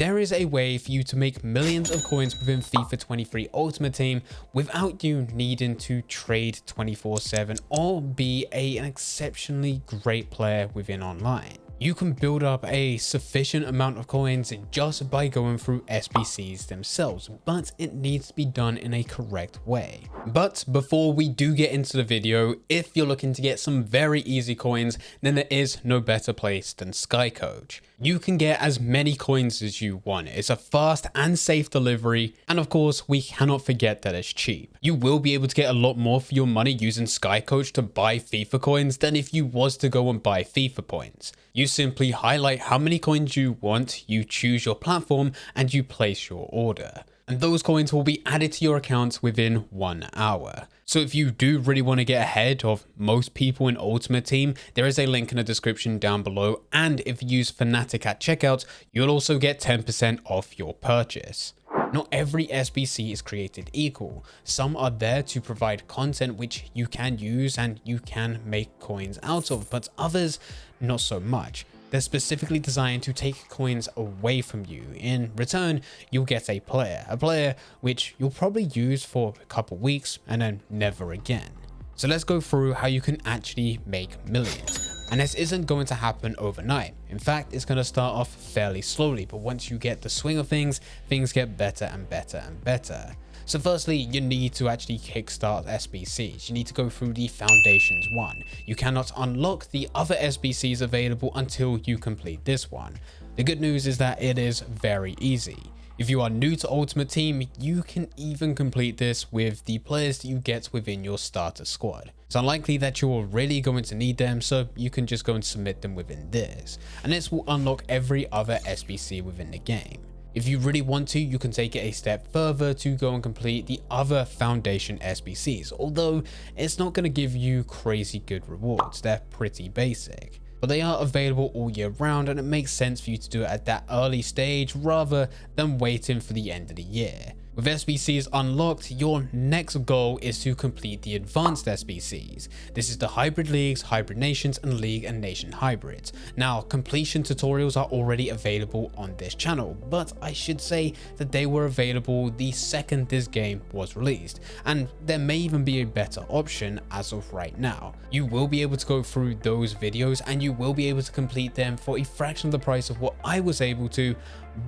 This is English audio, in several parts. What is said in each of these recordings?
There is a way for you to make millions of coins within FIFA 23 Ultimate Team without you needing to trade 24/7 or be an exceptionally great player within online. You can build up a sufficient amount of coins just by going through SBCs themselves, but it needs to be done in a correct way. But before we do get into the video, if you're looking to get some very easy coins, then there is no better place than SkyCoach. You can get as many coins as you want. It's a fast and safe delivery, and of course, we cannot forget that it's cheap. You will be able to get a lot more for your money using SkyCoach to buy FIFA coins than if you was to go and buy FIFA points. You simply highlight how many coins you want, you choose your platform, and you place your order. And those coins will be added to your account within 1 hour. So if you do really want to get ahead of most people in Ultimate Team, there is a link in the description down below, and if you use Fnatic at checkout, you'll also get 10% off your purchase. Not every SBC is created equal. Some are there to provide content which you can use and you can make coins out of, but others not so much. They're specifically designed to take coins away from you. In return, you'll get a player which you'll probably use for a couple weeks and then never again. So let's go through how you can actually make millions. And this isn't going to happen overnight. In fact, it's going to start off fairly slowly, but once you get the swing of things, things get better and better and better. So firstly, you need to actually kickstart SBCs. You need to go through the Foundations one. You cannot unlock the other SBCs available until you complete this one. The good news is that it is very easy. If you are new to Ultimate Team, you can even complete this with the players that you get within your starter squad. It's unlikely that you're really going to need them, so you can just go and submit them within this. And this will unlock every other SBC within the game. If you really want to, you can take it a step further to go and complete the other Foundation SBCs, although it's not going to give you crazy good rewards. They're pretty basic. But they are available all year round, and it makes sense for you to do it at that early stage rather than waiting for the end of the year. With SBCs unlocked, your next goal is to complete the advanced SBCs. This is the Hybrid Leagues, Hybrid Nations, and League and Nation Hybrids. Now, completion tutorials are already available on this channel, but I should say that they were available the second this game was released, and there may even be a better option as of right now. You will be able to go through those videos and you will be able to complete them for a fraction of the price of what I was able to,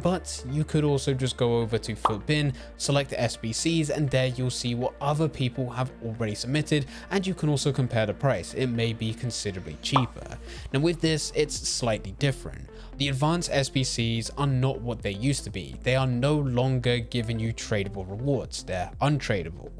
but you could also just go over to Footbin, select the SBCs, and there you'll see what other people have already submitted, and you can also compare the price. It may be considerably cheaper. Now with this, it's slightly different. The advanced SBCs are not what they used to be. They are no longer giving you tradable rewards. They're untradeable.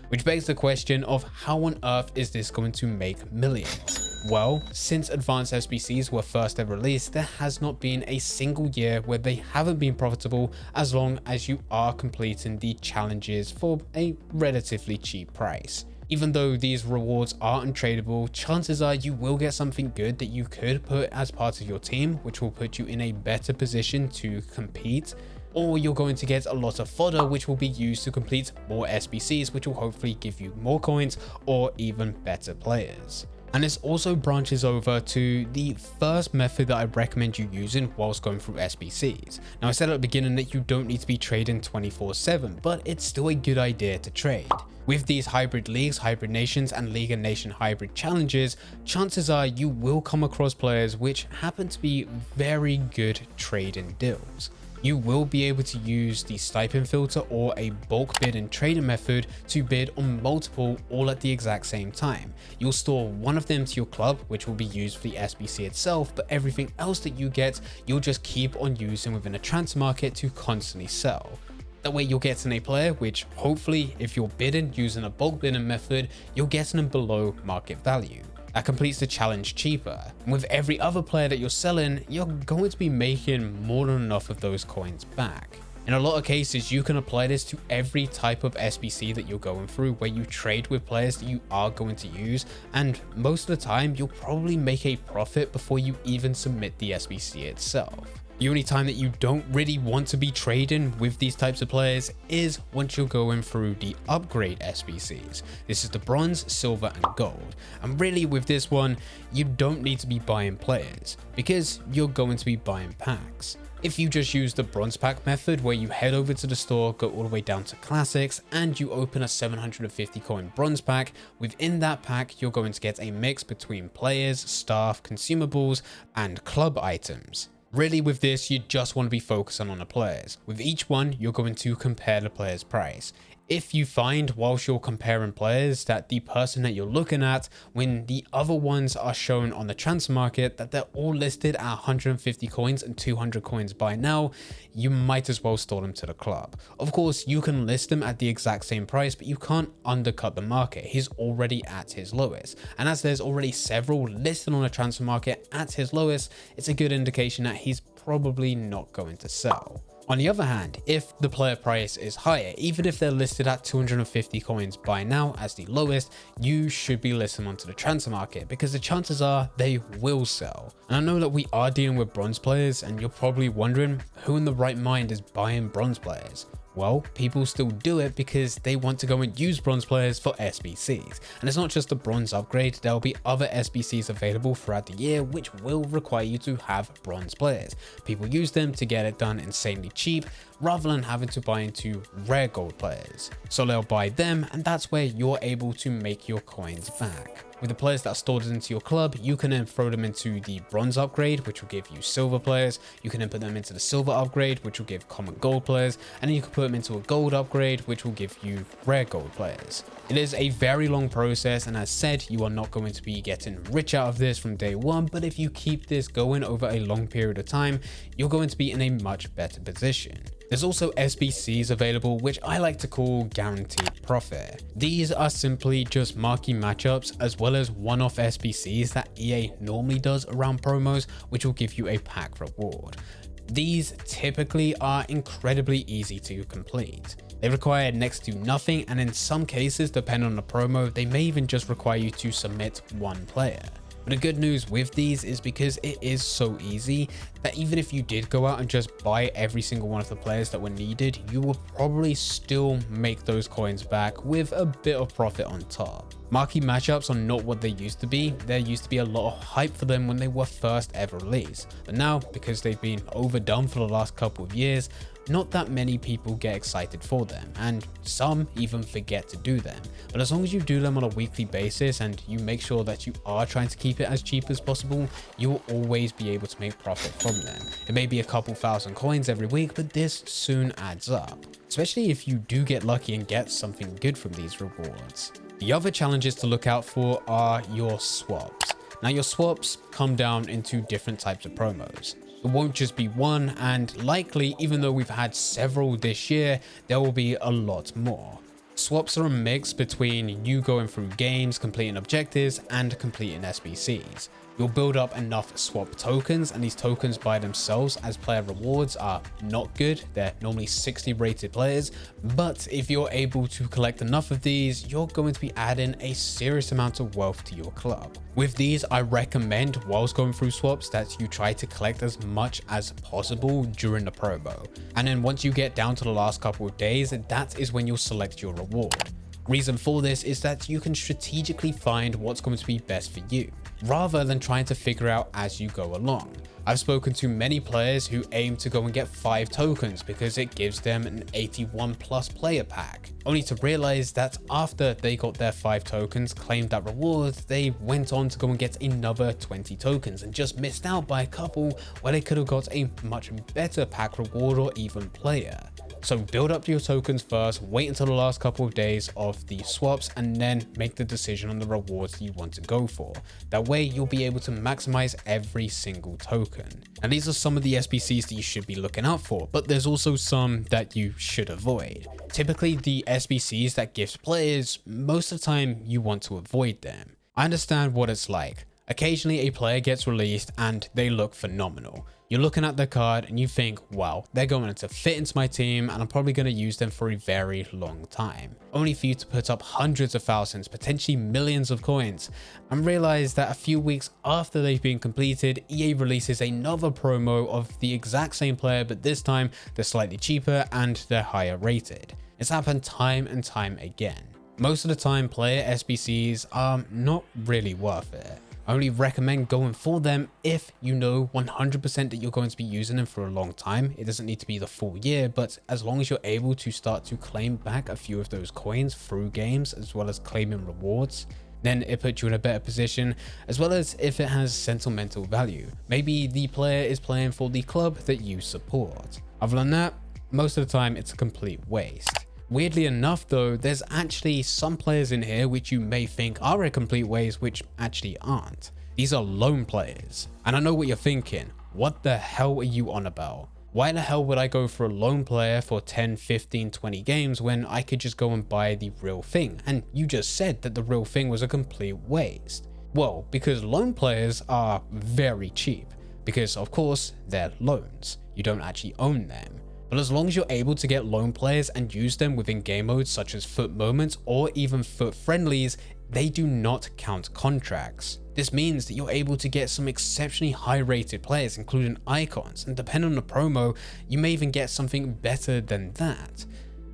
Which begs the question of how on earth is this going to make millions? Well, since advanced SBCs were first ever released, there has not been a single year where they haven't been profitable as long as you are completing the challenges for a relatively cheap price. Even though these rewards are untradeable, chances are you will get something good that you could put as part of your team, which will put you in a better position to compete. Or you're going to get a lot of fodder which will be used to complete more SBCs, which will hopefully give you more coins or even better players. And this also branches over to the first method that I recommend you using whilst going through SBCs. Now I said at the beginning that you don't need to be trading 24/7, but it's still a good idea to trade. With these Hybrid Leagues, Hybrid Nations, and League and Nation Hybrid challenges, chances are you will come across players which happen to be very good trading deals. You will be able to use the stipend filter or a bulk bid and trading method to bid on multiple all at the exact same time. You'll store one of them to your club, which will be used for the SBC itself, but everything else that you get, you'll just keep on using within a transfer market to constantly sell. That way you're getting a player which hopefully if you're bidding using a bulk bidding method, you're getting them below market value. That completes the challenge cheaper. And with every other player that you're selling, you're going to be making more than enough of those coins back. In a lot of cases, you can apply this to every type of SBC that you're going through where you trade with players that you are going to use, and most of the time you'll probably make a profit before you even submit the SBC itself. The only time that you don't really want to be trading with these types of players is once you're going through the upgrade SBCs. This is the bronze, silver, and gold. And really with this one, you don't need to be buying players because you're going to be buying packs. If you just use the bronze pack method, where you head over to the store, go all the way down to classics, and you open a 750 coin bronze pack, within that pack you're going to get a mix between players, staff, consumables, and club items. Really, with this, you just want to be focusing on the players. With each one, you're going to compare the player's price. If you find whilst you're comparing players that the person that you're looking at, when the other ones are shown on the transfer market, that they're all listed at 150 coins and 200 coins by now, you might as well store them to the club. Of course, you can list them at the exact same price, but you can't undercut the market. He's already at his lowest. And as there's already several listed on the transfer market at his lowest, it's a good indication that he's probably not going to sell. On the other hand, if the player price is higher, even if they're listed at 250 coins by now as the lowest, you should be listing onto the transfer market, because the chances are they will sell. And I know that we are dealing with bronze players, and you're probably wondering who in the right mind is buying bronze players. Well, people still do it because they want to go and use bronze players for SBCs. And it's not just the bronze upgrade, there'll be other SBCs available throughout the year which will require you to have bronze players. People use them to get it done insanely cheap rather than having to buy into rare gold players. So they'll buy them, and that's where you're able to make your coins back. With the players that are stored into your club, you can then throw them into the bronze upgrade, which will give you silver players. You can then put them into the silver upgrade, which will give common gold players. And then you can put them into a gold upgrade, which will give you rare gold players. It is a very long process, and as said, you are not going to be getting rich out of this from day one, but if you keep this going over a long period of time, you're going to be in a much better position. There's also SBCs available, which I like to call guaranteed profit. These are simply just marquee matchups as well as one-off SBCs that EA normally does around promos, which will give you a pack reward. These typically are incredibly easy to complete. They require next to nothing, and in some cases, depending on the promo, they may even just require you to submit one player. But the good news with these is because it is so easy that even if you did go out and just buy every single one of the players that were needed, you will probably still make those coins back with a bit of profit on top. Marquee matchups are not what they used to be. There used to be a lot of hype for them when they were first ever released. But now, because they've been overdone for the last couple of years, not that many people get excited for them, and some even forget to do them. But as long as you do them on a weekly basis and you make sure that you are trying to keep it as cheap as possible, you will always be able to make profit from them. It may be a couple thousand coins every week, but this soon adds up, especially if you do get lucky and get something good from these rewards. The other challenges to look out for are your swaps. Now, your swaps come down into different types of promos. It won't just be one, and likely, even though we've had several this year, there will be a lot more. Swaps are a mix between you going through games, completing objectives, and completing SBCs. You'll build up enough swap tokens, and these tokens by themselves as player rewards are not good. They're normally 60 rated players, but if you're able to collect enough of these, you're going to be adding a serious amount of wealth to your club. With these, I recommend whilst going through swaps that you try to collect as much as possible during the promo. And then once you get down to the last couple of days, that is when you'll select your reward. Reason for this is that you can strategically find what's going to be best for you, rather than trying to figure out as you go along. I've spoken to many players who aim to go and get 5 tokens because it gives them an 81 plus player pack, only to realize that after they got their 5 tokens, claimed that reward, they went on to go and get another 20 tokens and just missed out by a couple where they could have got a much better pack reward or even player. So build up your tokens first, wait until the last couple of days of the swaps, and then make the decision on the rewards you want to go for. That way you'll be able to maximize every single token. And these are some of the SBCs that you should be looking out for, but there's also some that you should avoid. Typically the SBCs that gift players, most of the time you want to avoid them. I understand what it's like. Occasionally a player gets released and they look phenomenal. You're looking at the card and you think, wow, they're going to fit into my team and I'm probably going to use them for a very long time. Only for you to put up hundreds of thousands, potentially millions of coins, and realize that a few weeks after they've been completed, EA releases another promo of the exact same player, but this time they're slightly cheaper and they're higher rated. It's happened time and time again. Most of the time, player SBCs are not really worth it. I only recommend going for them if you know 100% that you're going to be using them for a long time. It doesn't need to be the full year, but as long as you're able to start to claim back a few of those coins through games, as well as claiming rewards, then it puts you in a better position, as well as if it has sentimental value. Maybe the player is playing for the club that you support. Other than that, most of the time it's a complete waste. Weirdly enough though, there's actually some players in here which you may think are a complete waste, which actually aren't. These are loan players. And I know what you're thinking, what the hell are you on about? Why the hell would I go for a loan player for 10, 15, 20 games when I could just go and buy the real thing? And you just said that the real thing was a complete waste. Well, because loan players are very cheap, because of course they're loans. You don't actually own them. But as long as you're able to get loan players and use them within game modes such as FUT moments or even FUT friendlies, they do not count contracts. This means that you're able to get some exceptionally high rated players, including icons, and depending on the promo, you may even get something better than that.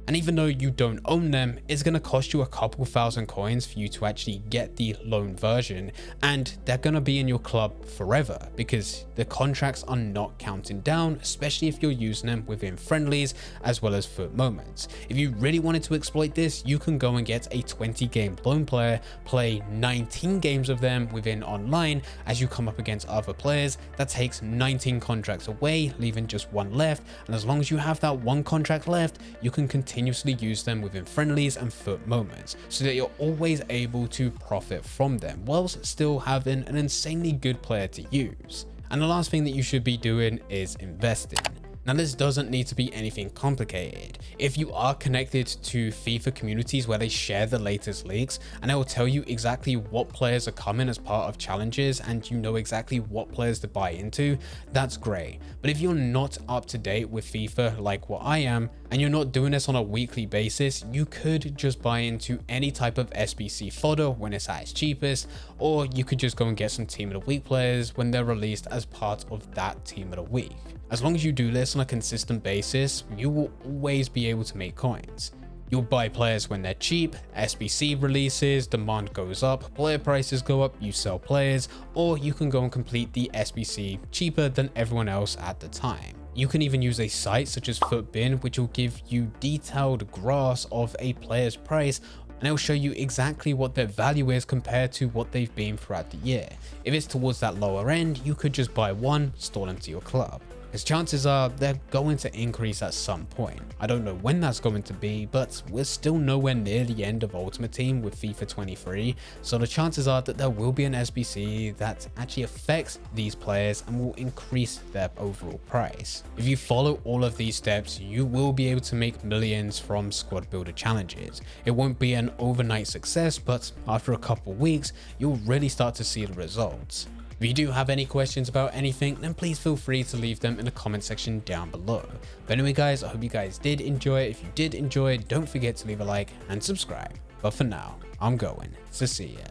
And even though you don't own them, it's going to cost you a couple thousand coins for you to actually get the loan version, and they're going to be in your club forever because the contracts are not counting down, especially if you're using them within friendlies as well as FUT moments. If you really wanted to exploit this, you can go and get a 20 game loan player, play 19 games of them within online. As you come up against other players, that takes 19 contracts away, leaving just one left, and as long as you have that one contract left, you can continuously use them within friendlies and FUT moments, so that you're always able to profit from them whilst still having an insanely good player to use. And the last thing that you should be doing is investing. Now, this doesn't need to be anything complicated. If you are connected to FIFA communities where they share the latest leaks, and they will tell you exactly what players are coming as part of challenges, and you know exactly what players to buy into, that's great. But if you're not up to date with FIFA like what I am, and you're not doing this on a weekly basis, you could just buy into any type of SBC fodder when it's at its cheapest, or you could just go and get some team of the week players when they're released as part of that team of the week. As long as you do this on a consistent basis, you will always be able to make coins. You'll buy players when they're cheap, SBC releases, demand goes up, player prices go up, you sell players, or you can go and complete the SBC cheaper than everyone else at the time. You can even use a site such as FUTBin, which will give you detailed graphs of a player's price, and it'll show you exactly what their value is compared to what they've been throughout the year. If it's towards that lower end, you could just buy one, store them to your club, because chances are they're going to increase at some point. I don't know when that's going to be, but we're still nowhere near the end of Ultimate Team with FIFA 23, so the chances are that there will be an SBC that actually affects these players and will increase their overall price. If you follow all of these steps, you will be able to make millions from squad builder challenges. It won't be an overnight success, but after a couple weeks, you'll really start to see the results. If you do have any questions about anything, then please feel free to leave them in the comment section down below. But anyway guys, I hope you guys did enjoy it. If you did enjoy it, don't forget to leave a like and subscribe. But for now, I'm going to see ya.